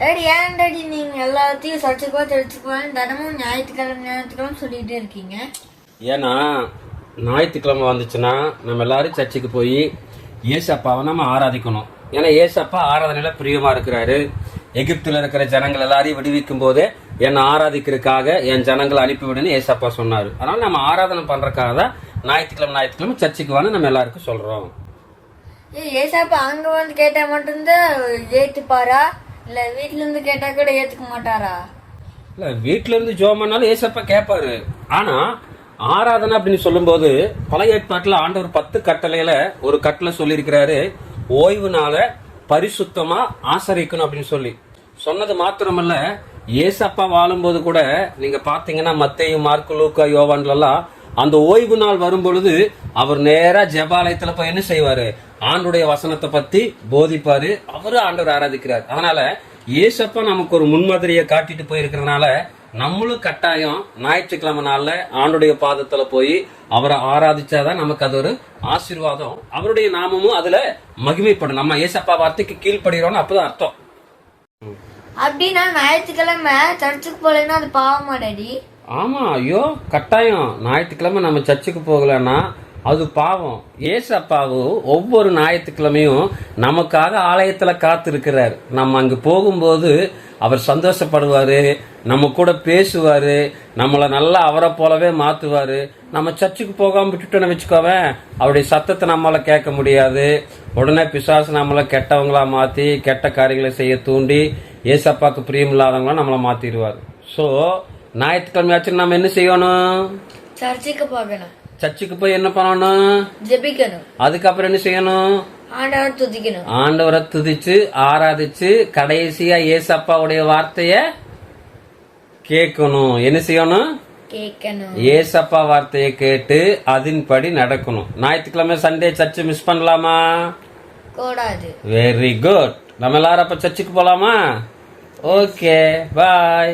Daddy ஏன் daddy நீங்க எல்லாத்தையும் சர்ச்சுக்குவான்னு தினமும் ஞாயிற்றுக்கிழமை சொல்லிட்டே இருக்கீங்க? ஏன்னா ஞாயிற்றுக்கிழமை வந்துச்சுன்னா நம்ம எல்லாரும் சர்ச்சுக்கு போய் ஏசப்பாவை நம்ம ஆராதிக்கணும். ஏன்னா ஏசப்பா ஆராதனையில பிரியமா இருக்கிறாரு. எகிப்துல இருக்கிற ஜனங்கள் எல்லாரையும் விடுவிக்கும் போதே என்னை ஆராதிக்கிறதுக்காக என் ஜனங்களை அனுப்பிவிடுன்னு ஏசப்பா சொன்னாரு. அதனால நம்ம ஆராதனை பண்றதுக்காக தான் ஞாயிற்றுக்கிழமை சர்ச்சுக்கு வான்னு நம்ம எல்லாருக்கும் சொல்றோம். ஏசப்பா அங்க வந்து கேட்டா மட்டும்தான் ஏத்துப்பாரா, இல்ல வீட்டுல இருந்து கேட்டா கூட ஏத்துக்க மாட்டாரா? இல்ல வீட்டுல இருந்து ஜோம் பண்ணாலும் ஏசப்பா கேட்பாரு. ஆனா ஆராதனை அப்படின்னு சொல்லும் போது பழைய ஏற்பாட்டுல ஆண்டவர் 10 கட்டளையில ஒரு கட்டளை சொல்லியிருக்கிறாரு, ஓய்வு நாள பரிசுத்தமா ஆசரிக்கணும் அப்படின்னு சொல்லி சொன்னது மாத்திரமல்ல, ஏசப்பா வாழும்போது கூட நீங்க பாத்தீங்கன்னா மத்தேயு, மார்க்கு, லூக்கா, யோவான்ல எல்லாம் அந்த ஓய்வு நாள் வரும் பொழுது அவர் நேரா ஜெபாலயத்துல போய் என்ன செய்வாரு, ஆண்டுடைய வசனத்தை பத்தி போதிப்பாரு. அவரு ஆண்டவர் ஆராதிக்கிறார். அதனால ஏசப்பா நமக்கு ஒரு முன்மாதிரியை காட்டிட்டு போயிருக்கிறதுனால நம்மளும் கட்டாயம் ஞாயிற்றுக்கிழமை நாள்ல ஆண்டுடைய பாதத்துல போய் அவரை ஆராதிச்சாதான் நமக்கு அது ஒரு ஆசீர்வாதம். அவருடைய நாமமும் அதுல மகிமைப்படும். நம்ம ஏசப்பா வார்த்தைக்கு கீழ்படுகிறோம்னு அப்பதான் அர்த்தம். அப்படின்னா ஞாயிற்றுக்கிழமை சர்ச்சுக்கு போலன்னா அது பாவமா டாடி? ஆமா, ஐயோ கட்டாயம். ஞாயிற்றுக்கிழமை நம்ம சர்ச்சுக்கு போகலன்னா அது பாவம். ஏசப்பாவு ஒவ்வொரு ஞாயிற்றுக்கிழமையும் நமக்காக ஆலயத்துல காத்து இருக்கிறார். நம்ம அங்கு போகும்போது அவர் சந்தோஷப்படுவாரு, நம்ம கூட பேசுவாரு, நம்மளை நல்லா அவரை போலவே மாத்துவாரு. நம்ம சர்ச்சுக்கு போகாம விட்டுட்டோன்னு வச்சுக்கோவேன், அவருடைய சத்தத்தை நம்மளால கேட்க முடியாது. உடனே பிசாசு நம்மளை கெட்டவங்களா மாத்தி கெட்ட காரியங்களை செய்ய தூண்டி ஏசப்பாக்கு பிரியமில்லாதவங்களா நம்மளை மாத்திடுவார். ஸோ ஞாயிற்றுக்கிழமையாச்சும் நம்ம என்ன செய்யணும்? சர்ச்சுக்கு போகணும். சர்ச்சுக்கு போய் என்ன பண்ணணும்? ஜெபிக்கணும். அதுக்கப்புறம் என்ன செய்யணும்? ஆண்டவரை துதிக்கணும். ஆண்டவரை துதிச்சு ஆராதிச்சு கடைசியா ஏசப்பாவுடைய வார்த்தைய கேட்கணும். என்ன செய்யணும்? கேட்கணும். ஏசப்பா வார்த்தையை கேட்டு அதன்படி நடக்கணும். ஞாயிற்றுக்கிழமை சண்டே சர்ச்சு மிஸ் பண்ணலாமா? கூடாது. Very good. நம்ம எல்லாரும் அப்ப சர்ச்சுக்கு போலாமா? ஓகே, பாய்.